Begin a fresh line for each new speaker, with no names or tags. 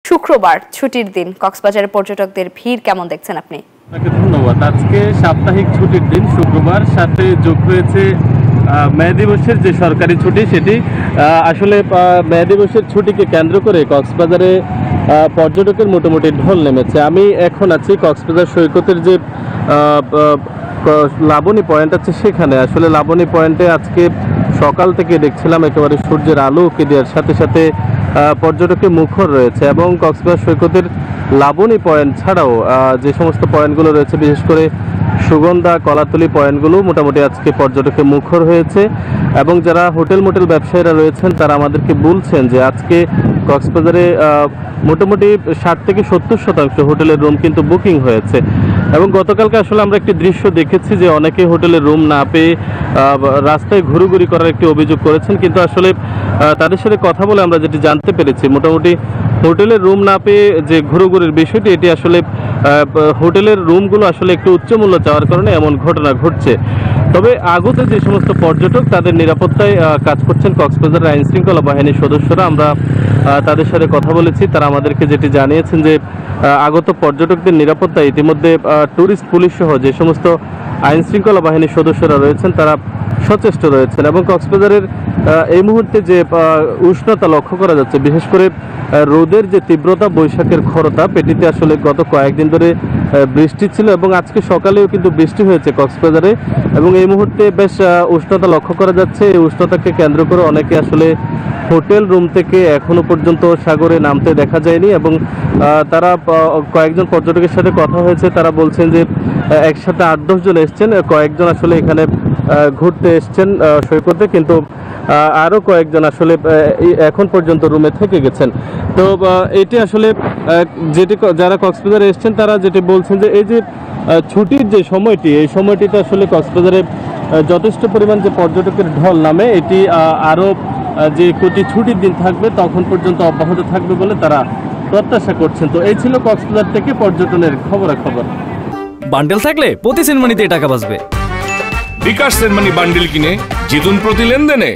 শুক্রবার ছুটির দিন, কক্সবাজারের পর্যটকদের ভিড় কেমন দেখছেন আপনি?
আপনাকে ধন্যবাদ। আজকে সাপ্তাহিক ছুটির দিন শুক্রবার, সাথে যোগ হয়েছে মে দিবসের যে সরকারি ছুটি, সেটি আসলে মে দিবসের ছুটিকে কেন্দ্র করে কক্সবাজারে পর্যটকের মোটামুটি ঢল নেমেছে। আমি এখন আছি কক্সবাজার সৈকতের যে লাবণী পয়েন্ট আছে সেখানে। আসলে লাবণী পয়েন্টে আজকে সকাল থেকে দেখছিলাম একেবারে সূর্যের আলো উঁকি দেওয়ার সাথে সাথে পর্যটকে মুখর রয়েছে, এবং কক্সবাজার সৈকতের লাবণী পয়েন্ট ছাড়াও যে সমস্ত পয়েন্টগুলো রয়েছে, বিশেষ করে সুগন্ধা, কলাতলি পয়েন্টগুলো মোটামুটি আজকে পর্যটকে মুখর হয়েছে। এবং যারা হোটেল মোটেল ব্যবসায়ীরা রয়েছেন তারা আমাদেরকে বলছেন যে আজকে কক্সবাজারে মোটামুটি 60 থেকে 70% হোটেলের রুম কিন্তু বুকিং হয়েছে। এবং গতকালকে আসলে আমরা একটি দৃশ্য দেখেছি যে অনেকে হোটেলের রুম না পেয়ে রাস্তায় ঘুরোঘুরি করার একটি অভিযোগ করেছেন, কিন্তু আসলে তাদের সাথে কথা বলে আমরা যেটি জানতে পেরেছি, মোটামুটি হোটেলের রুম না পেয়ে যে ঘুরোঘুরির বিষয়টি, এটি আসলে হোটেলের রুমগুলো আসলে একটু উচ্চ মূল্য চাওয়ার কারণে এমন ঘটনা ঘটছে। তবে আগত যে সমস্ত পর্যটক তাদের নিরাপত্তায় কাজ করছেন কক্সবাজার আইন শৃঙ্খলা বাহিনীর সদস্যরা, আমরা তাদের সাথে কথা বলেছি। তারা আমাদেরকে যেটি জানিয়েছেন যে আগত পর্যটকদের নিরাপত্তায় ইতিমধ্যে ট্যুরিস্ট পুলিশ সহ যে সমস্ত আইন শৃঙ্খলা বাহিনীর সদস্যরা রয়েছেন তারা সচেষ্ট রয়েছেন। এবং কক্সবাজারের এই মুহূর্তে যে উষ্ণতা লক্ষ্য করা যাচ্ছে, বিশেষ করে রোদের যে তীব্রতা, বৈশাখের খরতা, পেটিতে আসলে গত কয়েকদিন ধরে বৃষ্টি ছিল এবং আজকে সকালেও কিন্তু বৃষ্টি হয়েছে কক্সবাজারে। এবং এই মুহূর্তে বেশ উষ্ণতা লক্ষ্য করা যাচ্ছে। এই উষ্ণতাকে কেন্দ্র করে অনেকে আসলে হোটেল রুম থেকে এখনো পর্যন্ত সাগরে নামতে দেখা যায়নি। এবং তারা কয়েকজন পর্যটকের সাথে কথা হয়েছে, তারা বলছেন যে একসাথে 8-10 জন এসছেন, কয়েকজন আসলে এখানে ঘুরতে এসছেন সৈকতে, কিন্তু আরও কয়েকজন আসলে এখন পর্যন্ত রুমে থেকে গেছেন। তো এটি আসলে যেটি যারা কক্সবাজারে এসছেন তারা যেটি বলছেন যে এই যে ছুটির যে সময়টি, এই সময়টিতে আসলে কক্সবাজারে যথেষ্ট পরিমাণ যে পর্যটকের ঢল নামে, এটি আরও যে কটি ছুটির দিন থাকবে তখন পর্যন্ত অব্যাহত থাকবে বলে তারা প্রত্যাশা করছেন। তো এই ছিল কক্সবাজার থেকে পর্যটনের খবরাখবর।
বান্ডেল থাকলে প্রতি সেনমানিতে টাকা বাঁচবে।
বিকাশ সেনমানি বান্ডেল কিনে জিতুন প্রতি লেনদেনে।